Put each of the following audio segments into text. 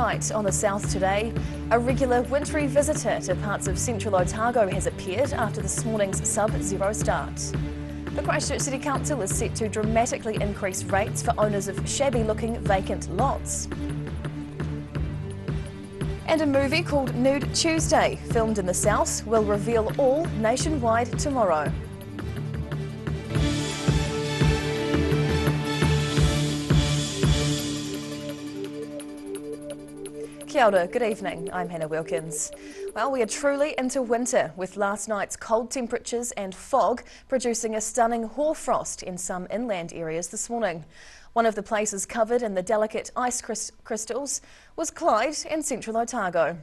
night on the south today. A regular wintry visitor to parts of central Otago has appeared after this morning's sub-zero start. The Christchurch City Council is set to dramatically increase rates for owners of shabby-looking vacant lots. And a movie called Nude Tuesday, filmed in the south, will reveal all nationwide tomorrow. Kia ora, good evening, I'm Hannah Wilkins. Well, we are truly into winter, with last night's cold temperatures and fog producing a stunning hoarfrost in some inland areas this morning. One of the places covered in the delicate ice crystals was Clyde in central Otago.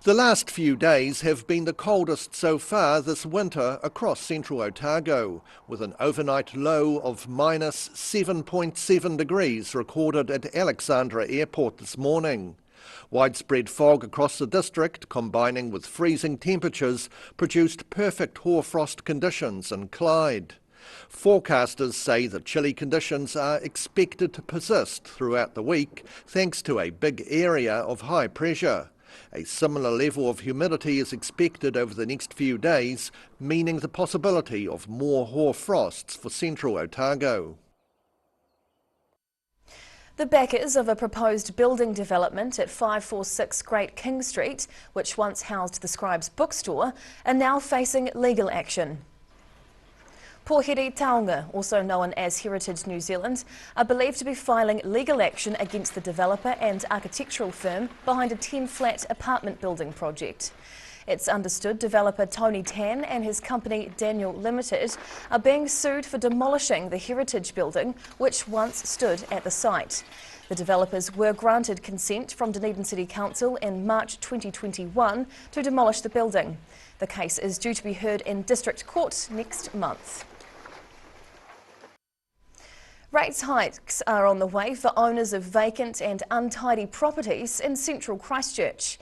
The last few days have been the coldest so far this winter across central Otago, with an overnight low of minus 7.7 degrees recorded at Alexandra Airport this morning. Widespread fog across the district, combining with freezing temperatures, produced perfect hoarfrost conditions in Clyde. Forecasters say the chilly conditions are expected to persist throughout the week, thanks to a big area of high pressure. A similar level of humidity is expected over the next few days, meaning the possibility of more hoarfrosts for central Otago. The backers of a proposed building development at 546 Great King Street, which once housed the Scribes bookstore, are now facing legal action. Pōhere Taonga, also known as Heritage New Zealand, are believed to be filing legal action against the developer and architectural firm behind a 10-flat apartment building project. It's understood developer Tony Tan and his company Daniel Limited are being sued for demolishing the Heritage building, which once stood at the site. The developers were granted consent from Dunedin City Council in March 2021 to demolish the building. The case is due to be heard in District Court next month. Rates hikes are on the way for owners of vacant and untidy properties in central Christchurch.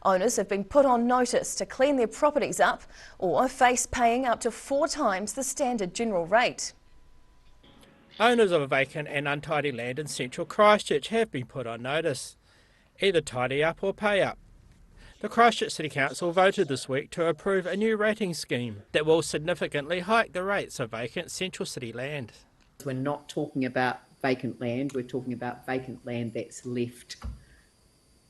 Owners have been put on notice to clean their properties up or face paying up to 4 times the standard general rate. Owners of vacant and untidy land in central Christchurch have been put on notice. Either tidy up or pay up. The Christchurch City Council voted this week to approve a new rating scheme that will significantly hike the rates of vacant central city land. We're not talking about vacant land, we're talking about vacant land that's left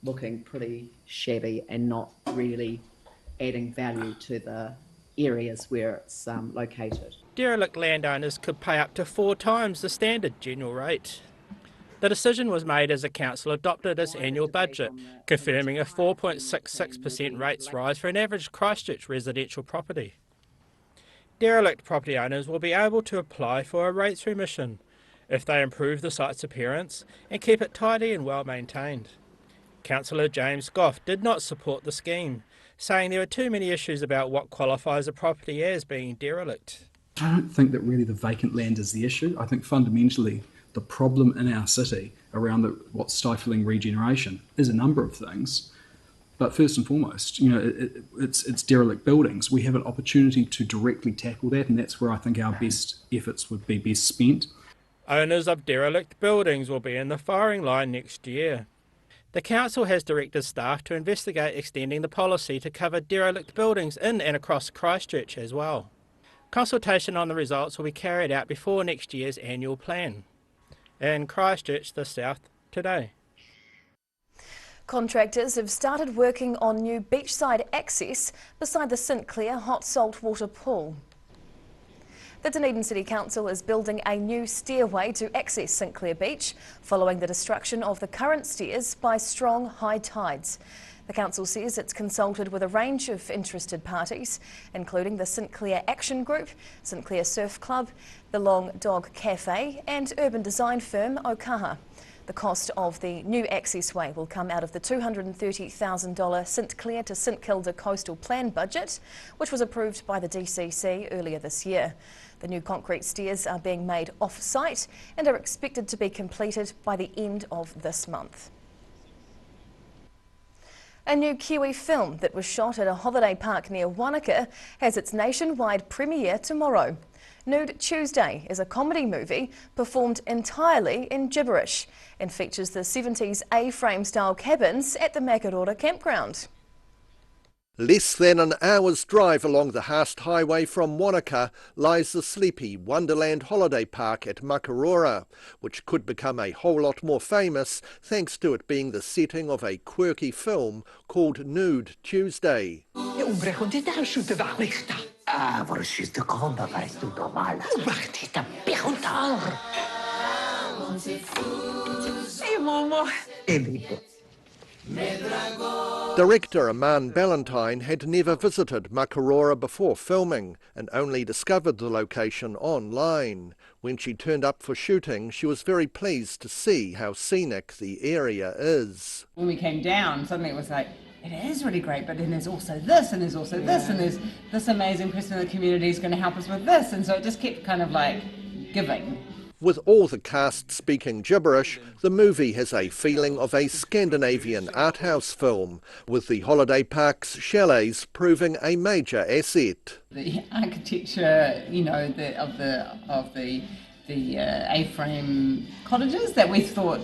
looking pretty shabby and not really adding value to the areas where it's located. Derelict landowners could pay up to 4 times the standard general rate. The decision was made as the council adopted its annual budget, confirming a 4.66% rates rise for an average Christchurch residential property. Derelict property owners will be able to apply for a rates remission if they improve the site's appearance and keep it tidy and well maintained. Councillor James Goff did not support the scheme, saying there are too many issues about what qualifies a property as being derelict. I don't think that really the vacant land is the issue. I think fundamentally the problem in our city around what's stifling regeneration is a number of things. But first and foremost, it's derelict buildings. We have an opportunity to directly tackle that, and that's where I think our best efforts would be best spent. Owners of derelict buildings will be in the firing line next year. The council has directed staff to investigate extending the policy to cover derelict buildings in and across Christchurch as well. Consultation on the results will be carried out before next year's annual plan. In Christchurch, the South today. Contractors have started working on new beachside access beside the St Clair hot salt water pool. The Dunedin City Council is building a new stairway to access St Clair Beach following the destruction of the current stairs by strong high tides. The council says it's consulted with a range of interested parties, including the St Clair Action Group, St Clair Surf Club, the Long Dog Cafe and urban design firm Okaha. The cost of the new accessway will come out of the $230,000 St Clair to St Kilda Coastal Plan budget, which was approved by the DCC earlier this year. The new concrete stairs are being made off-site and are expected to be completed by the end of this month. A new Kiwi film that was shot at a holiday park near Wanaka has its nationwide premiere tomorrow. Nude Tuesday is a comedy movie performed entirely in gibberish and features the 70s A-frame style cabins at the Makarora campground. Less than an hour's drive along the Haast Highway from Wanaka lies the sleepy Wonderland Holiday Park at Makarora, which could become a whole lot more famous thanks to it being the setting of a quirky film called Nude Tuesday. Director Aman Ballantyne had never visited Makarora before filming and only discovered the location online. When she turned up for shooting, she was very pleased to see how scenic the area is. When we came down, suddenly it was like, it is really great, but then there's also this, and there's also this, and there's this amazing person in the community who's going to help us with this, and so it just kept kind of like giving. With all the cast speaking gibberish, the movie has a feeling of a Scandinavian art house film, with the holiday park's chalets proving a major asset. The architecture, you know, of the A-frame cottages that we thought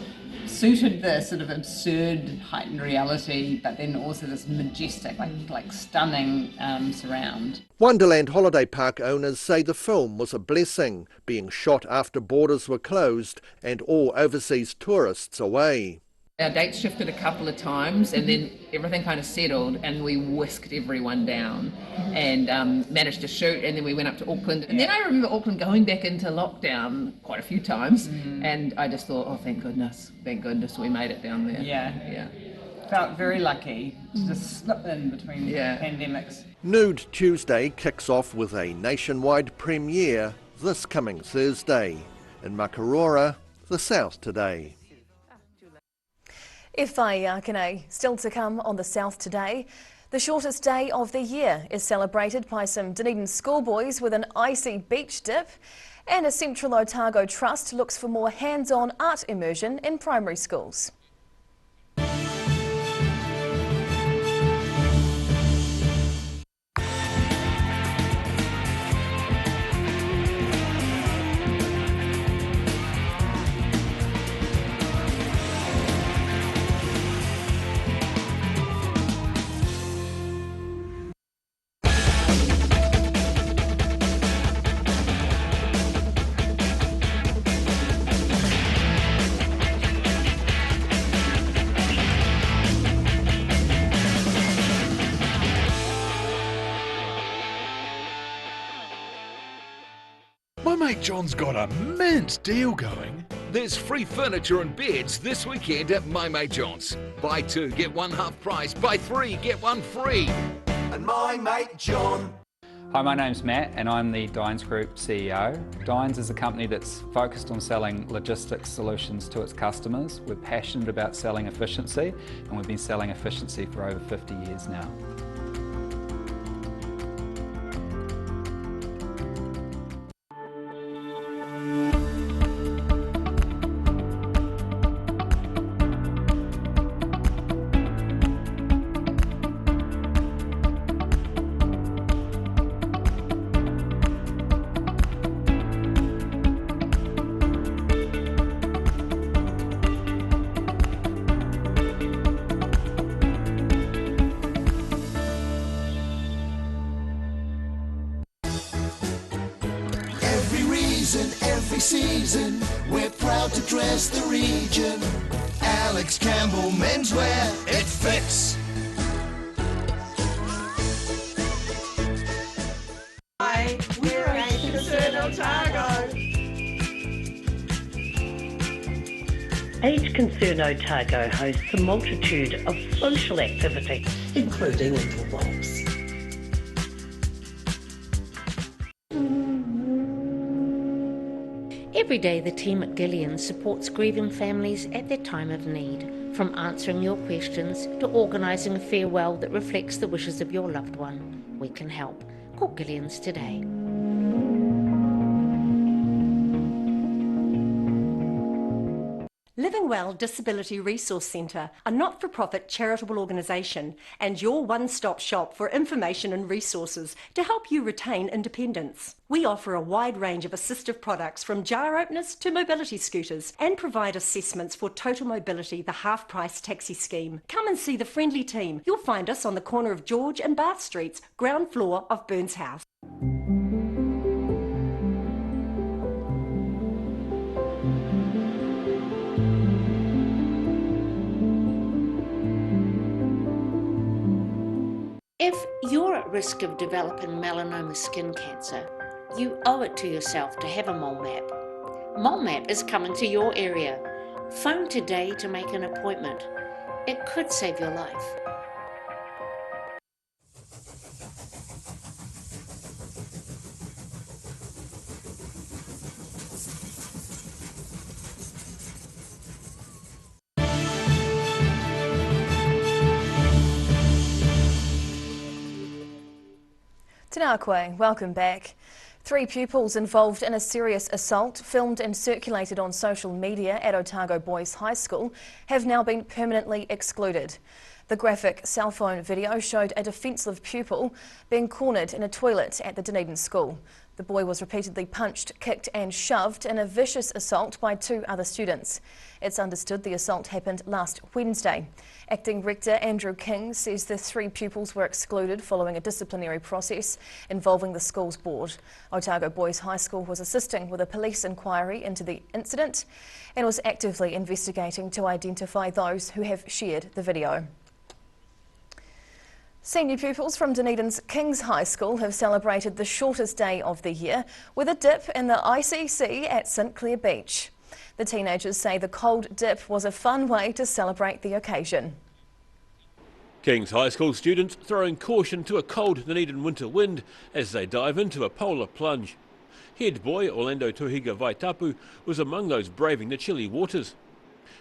suited the sort of absurd heightened reality, but then also this majestic, like stunning surround. Wonderland Holiday Park owners say the film was a blessing, being shot after borders were closed and all overseas tourists away. Our dates shifted a couple of times and then everything kind of settled and we whisked everyone down and managed to shoot, and then we went up to Auckland. And then I remember Auckland going back into lockdown quite a few times and I just thought, oh, thank goodness we made it down there. Yeah. Felt very lucky to just slip in between pandemics. Nude Tuesday kicks off with a nationwide premiere this coming Thursday. In Makarora, the South Today. Whaiakene, still to come on the South Today. The shortest day of the year is celebrated by some Dunedin schoolboys with an icy beach dip, and a Central Otago Trust looks for more hands-on art immersion in primary schools. My mate John's got a mint deal going. There's free furniture and beds this weekend at My Mate John's. Buy two, get one half price. Buy three, get one free. And My Mate John. Hi, my name's Matt and I'm the Dines Group CEO. Dines is a company that's focused on selling logistics solutions to its customers. We're passionate about selling efficiency, and we've been selling efficiency for over 50 years now. Every season, we're proud to dress the region. Alex Campbell Menswear, it fits. Hi, we're Age Concern Otago. Age Concern Otago hosts a multitude of social activities, including Little Walks. Every day the team at Gillian supports grieving families at their time of need, from answering your questions to organising a farewell that reflects the wishes of your loved one. We can help. Call Gillian's today. Living Cromwell Disability Resource Centre, a not-for-profit charitable organisation and your one-stop shop for information and resources to help you retain independence. We offer a wide range of assistive products from jar openers to mobility scooters and provide assessments for Total Mobility, the half-price taxi scheme. Come and see the friendly team. You'll find us on the corner of George and Bath Streets, ground floor of Burns House. If you're at risk of developing melanoma skin cancer, you owe it to yourself to have a mole map. Mole map is coming to your area. Phone today to make an appointment. It could save your life. Tēnā koe, welcome back. 3 pupils involved in a serious assault, filmed and circulated on social media at Otago Boys High School, have now been permanently excluded. The graphic cell phone video showed a defensive pupil being cornered in a toilet at the Dunedin school. The boy was repeatedly punched, kicked and shoved in a vicious assault by 2 other students. It's understood the assault happened last Wednesday. Acting Rector Andrew King says the 3 pupils were excluded following a disciplinary process involving the school's board. Otago Boys High School was assisting with a police inquiry into the incident and was actively investigating to identify those who have shared the video. Senior pupils from Dunedin's King's High School have celebrated the shortest day of the year with a dip in the icy sea at St Clair Beach. The teenagers say the cold dip was a fun way to celebrate the occasion. King's High School students throwing caution to a cold Dunedin winter wind as they dive into a polar plunge. Head boy Orlando Tuhiga Vaitapu was among those braving the chilly waters.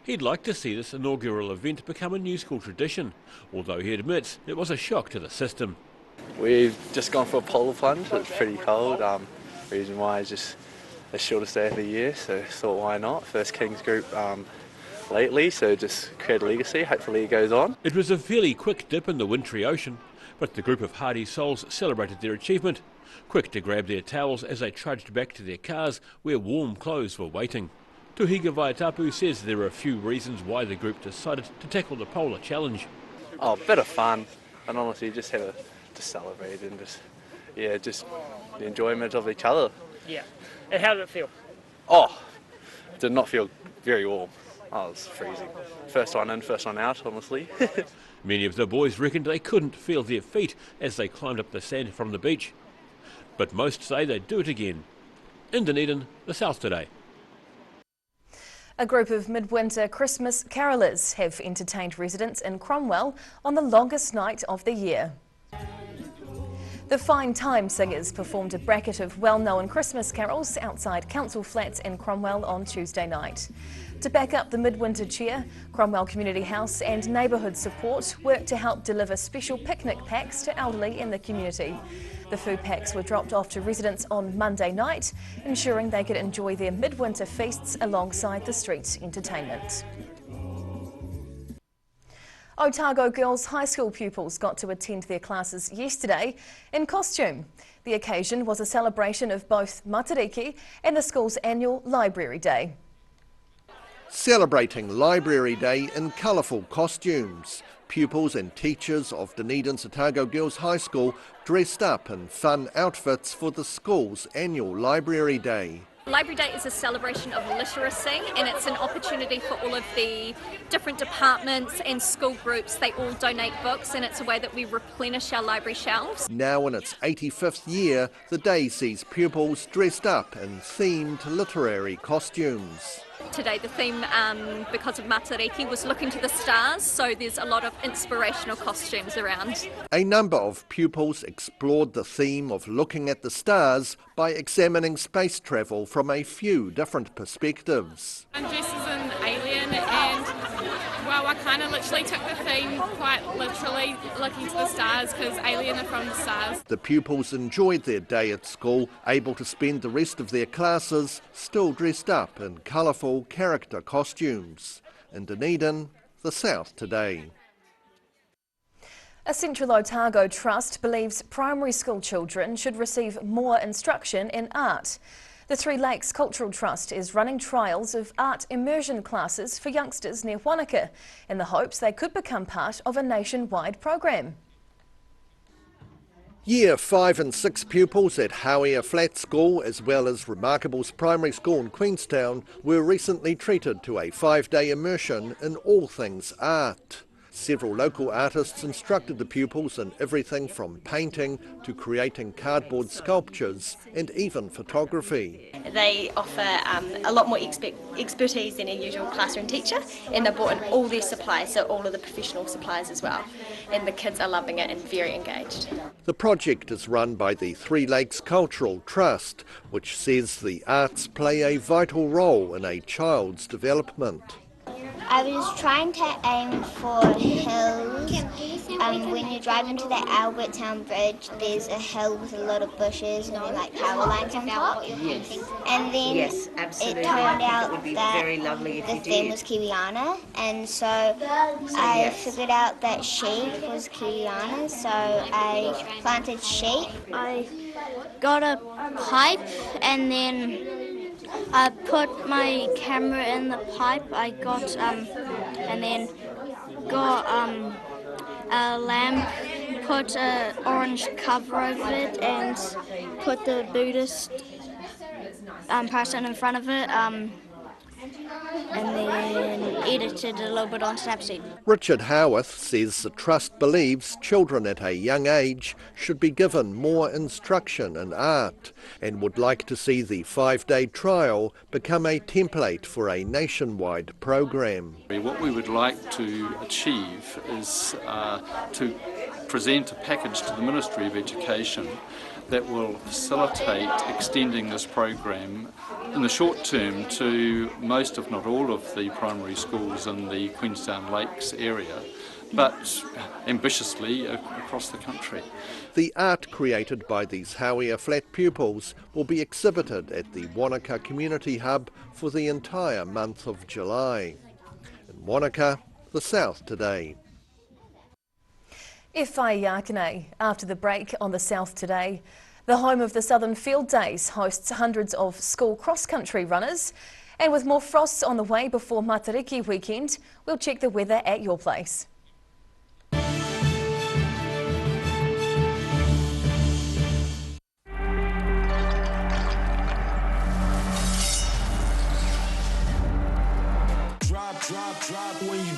He'd like to see this inaugural event become a new school tradition, although he admits it was a shock to the system. We've just gone for a polar plunge. It's pretty cold. Reason why is just the shortest day of the year, so thought why not. First King's group lately, so just create a legacy. Hopefully it goes on. It was a fairly quick dip in the wintry ocean, but the group of hardy souls celebrated their achievement, quick to grab their towels as they trudged back to their cars where warm clothes were waiting. Tuhiga Vaitapu says there are a few reasons why the group decided to tackle the polar challenge. Oh, a bit of fun, and honestly just have to celebrate and just the enjoyment of each other. Yeah. And how did it feel? Oh, did not feel very warm. I was freezing. First one in, first one out, honestly. Many of the boys reckoned they couldn't feel their feet as they climbed up the sand from the beach. But most say they'd do it again. In Dunedin, the South Today. A group of midwinter Christmas carolers have entertained residents in Cromwell on the longest night of the year. The Fine Time Singers performed a bracket of well-known Christmas carols outside Council Flats in Cromwell on Tuesday night. To back up the midwinter cheer, Cromwell Community House and Neighbourhood Support worked to help deliver special picnic packs to elderly in the community. The food packs were dropped off to residents on Monday night, ensuring they could enjoy their midwinter feasts alongside the street entertainment. Otago Girls High School pupils got to attend their classes yesterday in costume. The occasion was a celebration of both Matariki and the school's annual Library Day. Celebrating Library Day in colourful costumes, pupils and teachers of Dunedin's Otago Girls High School dressed up in fun outfits for the school's annual Library Day. Library Day is a celebration of literacy, and it's an opportunity for all of the different departments and school groups. They all donate books, and it's a way that we replenish our library shelves. Now in its 85th year, the day sees pupils dressed up in themed literary costumes. Today the theme, because of Matariki, was looking to the stars, so there's a lot of inspirational costumes around. A number of pupils explored the theme of looking at the stars by examining space travel from a few different perspectives. I'm dressed as an alien, and well, I kind of literally took the theme quite literally, looking to the stars, because alien are from the stars. The pupils enjoyed their day at school, able to spend the rest of their classes still dressed up in colourful character costumes. In Dunedin, The South Today. A Central Otago trust believes primary school children should receive more instruction in art. The Three Lakes Cultural Trust is running trials of art immersion classes for youngsters near Wanaka in the hopes they could become part of a nationwide program. Year 5 and 6 pupils at Hauia Flat School, as well as Remarkables Primary School in Queenstown, were recently treated to a 5-day immersion in all things art. Several local artists instructed the pupils in everything from painting to creating cardboard sculptures and even photography. They offer a lot more expertise than a usual classroom teacher, and they brought in all their supplies, so all of the professional supplies as well. And the kids are loving it and very engaged. The project is run by the Three Lakes Cultural Trust, which says the arts play a vital role in a child's development. I was trying to aim for hills. When you drive into the Albertown Bridge, there's a hill with a lot of bushes and then like power lines on top. Yes. And then Yes, absolutely. it turned out It would be that very lovely if the you theme did. was Kiwiana, and so I yes. figured out that sheep was Kiwiana, so I planted sheep. I got a pipe and then I put my camera in the pipe. I got and then got a lamp, put an orange cover over it, and put the Buddhist person in front of it, and then edited a little bit on Snapseed. Richard Howarth says the trust believes children at a young age should be given more instruction in art and would like to see the 5-day trial become a template for a nationwide program. What we would like to achieve is to present a package to the Ministry of Education that will facilitate extending this program in the short term to most, if not all, of the primary schools in the Queenstown Lakes area, but ambitiously across the country. The art created by these Hauia Flat pupils will be exhibited at the Wanaka Community Hub for the entire month of July. In Wanaka, The South Today. Whai Yakane. After the break on The South Today, the home of the Southern Field Days hosts hundreds of school cross-country runners. And with more frosts on the way before Matariki weekend, we'll check the weather at your place. Drop when you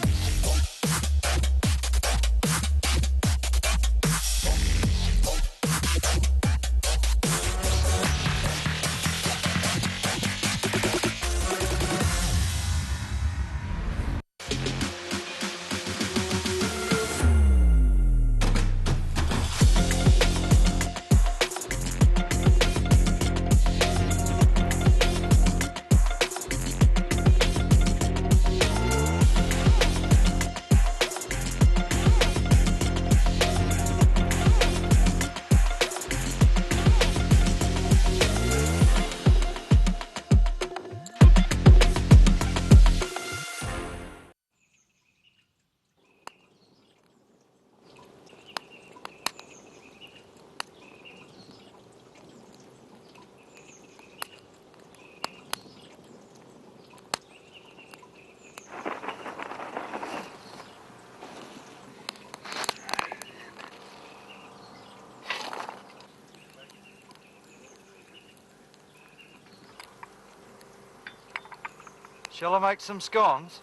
Shall I make some scones?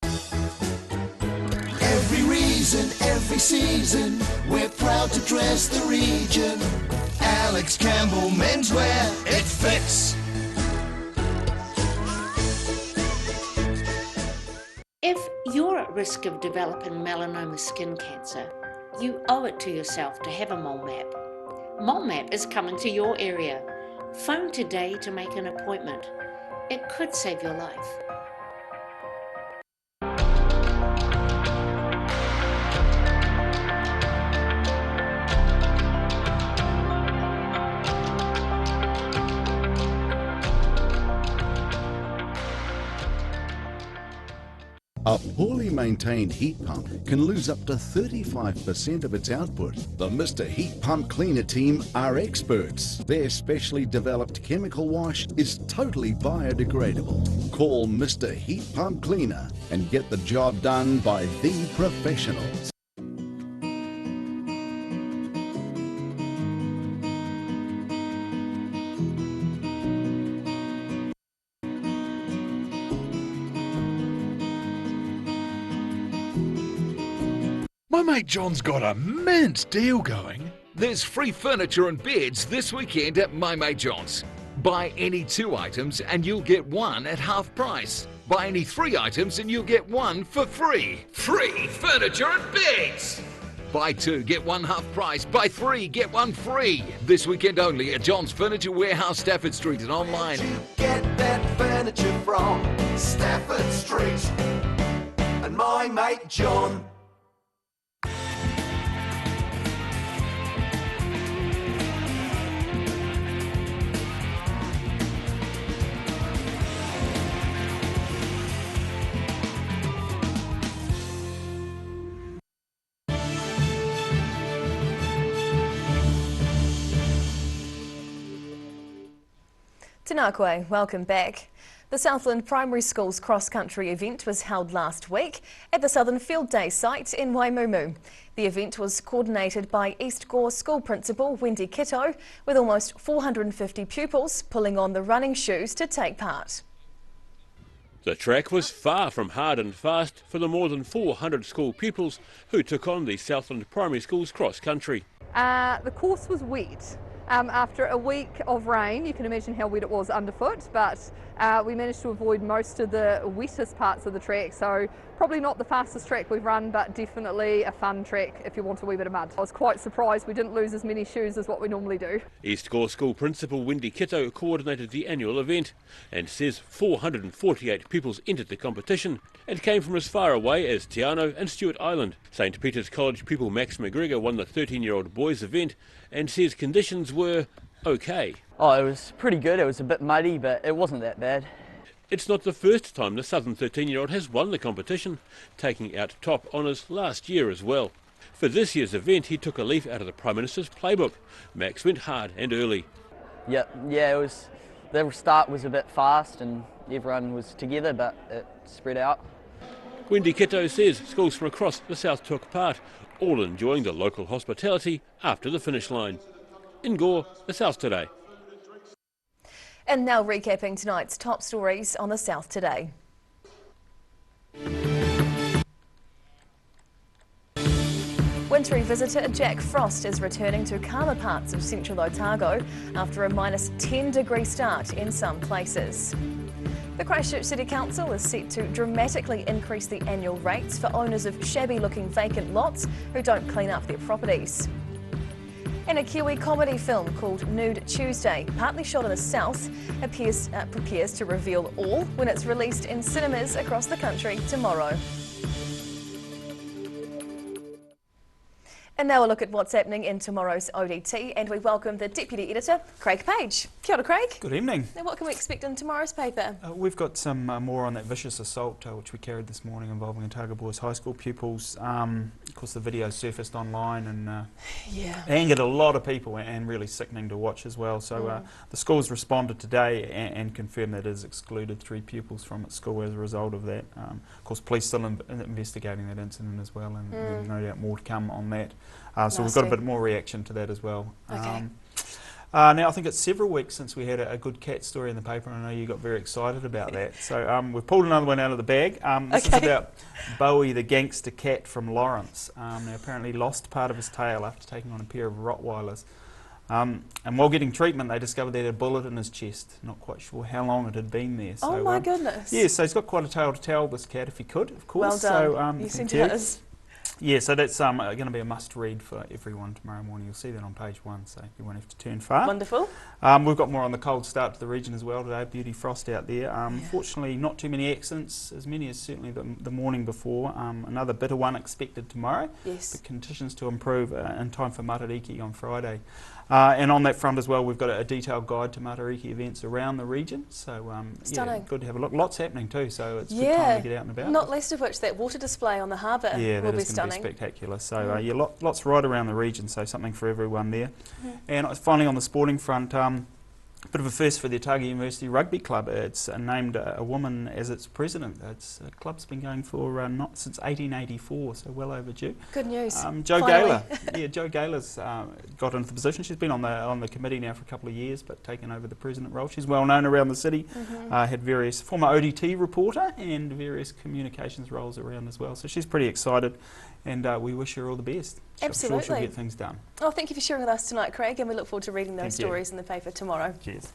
Every reason, every season, we're proud to dress the region. Alex Campbell Menswear, it fits. If you're at risk of developing melanoma skin cancer, you owe it to yourself to have a mole map. Mole Map is coming to your area. Phone today to make an appointment. It could save your life. A poorly maintained heat pump can lose up to 35% of its output. The Mr. Heat Pump Cleaner team are experts. Their specially developed chemical wash is totally biodegradable. Call Mr. Heat Pump Cleaner and get the job done by the professionals. My mate John's got a mint deal going. There's free furniture and beds this weekend at My Mate John's. Buy any 2 items and you'll get 1 at half price. Buy any 3 items and you'll get 1 for free. Free furniture and beds! Buy 2, get 1 half price. Buy 3, get 1 free. This weekend only at John's Furniture Warehouse, Stafford Street and online. Where'd you get that furniture from? Stafford Street. And My Mate John. Tēnā koe, welcome back. The Southland Primary School's cross-country event was held last week at the Southern Field Day site in Waimumu. The event was coordinated by East Gore School Principal Wendy Kitto, with almost 450 pupils pulling on the running shoes to take part. The track was far from hard and fast for the more than 400 school pupils who took on the Southland Primary School's cross-country. The course was wet. After a week of rain, you can imagine how wet it was underfoot, but we managed to avoid most of the wettest parts of the track, so probably not the fastest track we've run, but definitely a fun track if you want a wee bit of mud. I was quite surprised we didn't lose as many shoes as what we normally do. East Gore School Principal Wendy Kitto coordinated the annual event and says 448 pupils entered the competition and came from as far away as Te Anau and Stewart Island. St Peter's College pupil Max McGregor won the 13-year-old boys event and says conditions were okay. Oh, it was pretty good. It was a bit muddy, but it wasn't that bad. It's not the first time the Southern 13-year-old has won the competition, taking out top honours last year as well. For this year's event, he took a leaf out of the Prime Minister's playbook. Max went hard and early. Yeah, it was. The start was a bit fast and everyone was together, but it spread out. Wendy Kitto says schools from across the south took part, all enjoying the local hospitality after the finish line. In Gore, the South Today. And now recapping tonight's top stories on the South Today. Wintry visitor Jack Frost is returning to calmer parts of central Otago after a -10-degree start in some places. The Christchurch City Council is set to dramatically increase the annual rates for owners of shabby-looking vacant lots who don't clean up their properties. And a Kiwi comedy film called Nude Tuesday, partly shot in the south, prepares to reveal all when it's released in cinemas across the country tomorrow. And now a look at what's happening in tomorrow's ODT, and we welcome the Deputy Editor, Craig Page. Kia ora, Craig. Good evening. Now what can we expect in tomorrow's paper? We've got some more on that vicious assault which we carried this morning involving Otago Boys High School pupils. Of course the video surfaced online and angered a lot of people and really sickening to watch as well. So the school's responded today and confirmed that it has excluded 3 pupils from its school as a result of that. Of course police still investigating that incident as well, and there's no doubt more to come on that. So we've got a bit more reaction to that as well. Okay. Now I think it's several weeks since we had a good cat story in the paper, and I know you got very excited about that. So we've pulled another one out of the bag. This is about Bowie the gangster cat from Lawrence. Now apparently lost part of his tail after taking on a pair of Rottweilers. And while getting treatment they discovered they had a bullet in his chest. Not quite sure how long it had been there. So, oh my goodness. Yeah, so he's got quite a tale to tell, this cat, if he could, of course. Well done. So, yes, he does. Yeah, so that's going to be a must-read for everyone tomorrow morning. You'll see that on page 1, so you won't have to turn far. Wonderful. We've got more on the cold start to the region as well today. Beauty frost out there. Fortunately, not too many accidents, as many as certainly the morning before. Another bitter one expected tomorrow. Yes. But conditions to improve in time for Matariki on Friday. And on that front as well, we've got a detailed guide to Matariki events around the region. So yeah, good to have a look. Lots happening too, so it's good time to get out and about. Not least of which that water display on the harbour will be stunning. Yeah, that is going to be spectacular. So yeah, lots right around the region, so something for everyone there. And finally on the sporting front, a bit of a first for the Otago University Rugby Club. It's named a woman as its president. The club's been going for not since 1884, so well overdue. Good news. Jo Gaylor, Jo Gaylor's got into the position. She's been on the committee now for a couple of years, but taken over the president role. She's well known around the city. Had various former ODT reporter and various communications roles around as well. So she's pretty excited, and we wish her all the best. Absolutely. I'm sure she'll get things done. Oh, thank you for sharing with us tonight, Craig, and we look forward to reading those stories in the paper tomorrow. Cheers.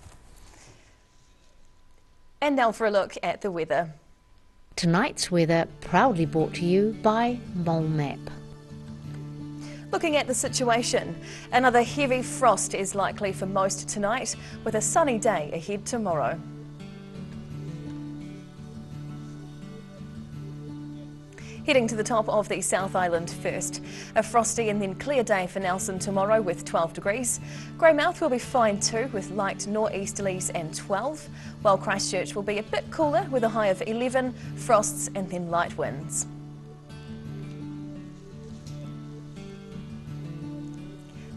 And now for a look at the weather. Tonight's weather proudly brought to you by Mole Map. Looking at the situation, another heavy frost is likely for most tonight, with a sunny day ahead tomorrow. Heading to the top of the South Island first. A frosty and then clear day for Nelson tomorrow with 12 degrees. Greymouth will be fine too with light nor'easterlies and 12, while Christchurch will be a bit cooler with a high of 11, frosts and then light winds.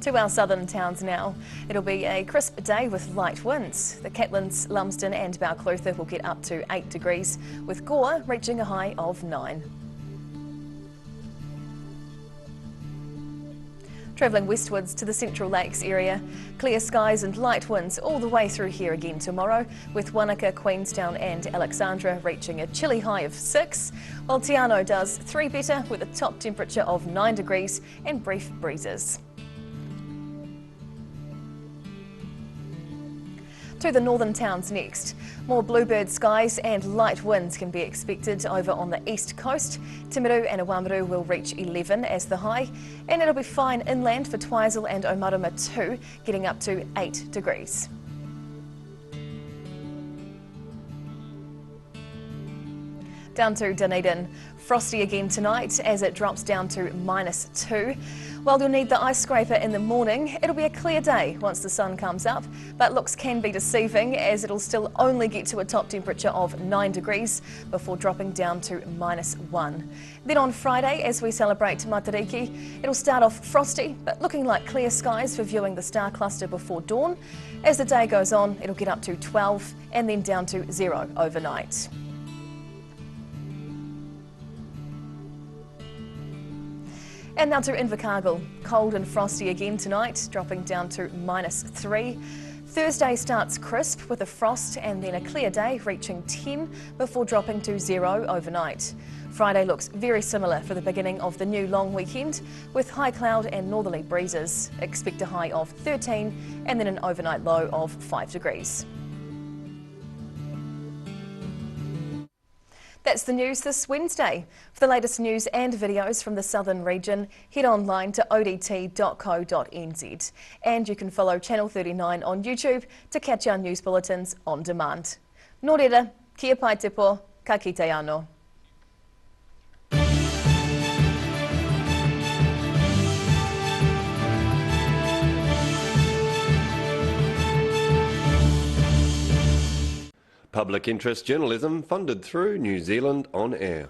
To our southern towns now. It'll be a crisp day with light winds. The Catlins, Lumsden and Balclutha will get up to 8 degrees, with Gore reaching a high of 9. Travelling westwards to the Central Lakes area, clear skies and light winds all the way through here again tomorrow, with Wanaka, Queenstown and Alexandra reaching a chilly high of 6, while Te Anau does 3 better with a top temperature of 9 degrees and brief breezes. To the northern towns next. More bluebird skies and light winds can be expected over on the east coast. Timaru and Oamaru will reach 11 as the high, and it'll be fine inland for Twizel and Omarama too, getting up to 8 degrees. Down to Dunedin. Frosty again tonight as it drops down to -2. While you'll need the ice scraper in the morning, it'll be a clear day once the sun comes up, but looks can be deceiving as it'll still only get to a top temperature of 9 degrees before dropping down to -1. Then on Friday, as we celebrate Matariki, it'll start off frosty, but looking like clear skies for viewing the star cluster before dawn. As the day goes on, it'll get up to 12 and then down to 0 overnight. And now to Invercargill. Cold and frosty again tonight, dropping down to -3. Thursday starts crisp with a frost and then a clear day reaching 10 before dropping to 0 overnight. Friday looks very similar for the beginning of the new long weekend with high cloud and northerly breezes. Expect a high of 13 and then an overnight low of 5 degrees. That's the news this Wednesday. For the latest news and videos from the southern region, head online to odt.co.nz. And you can follow Channel 39 on YouTube to catch our news bulletins on demand. Nō reira, kia pai te po, ka kite anō. Public interest journalism funded through New Zealand On Air.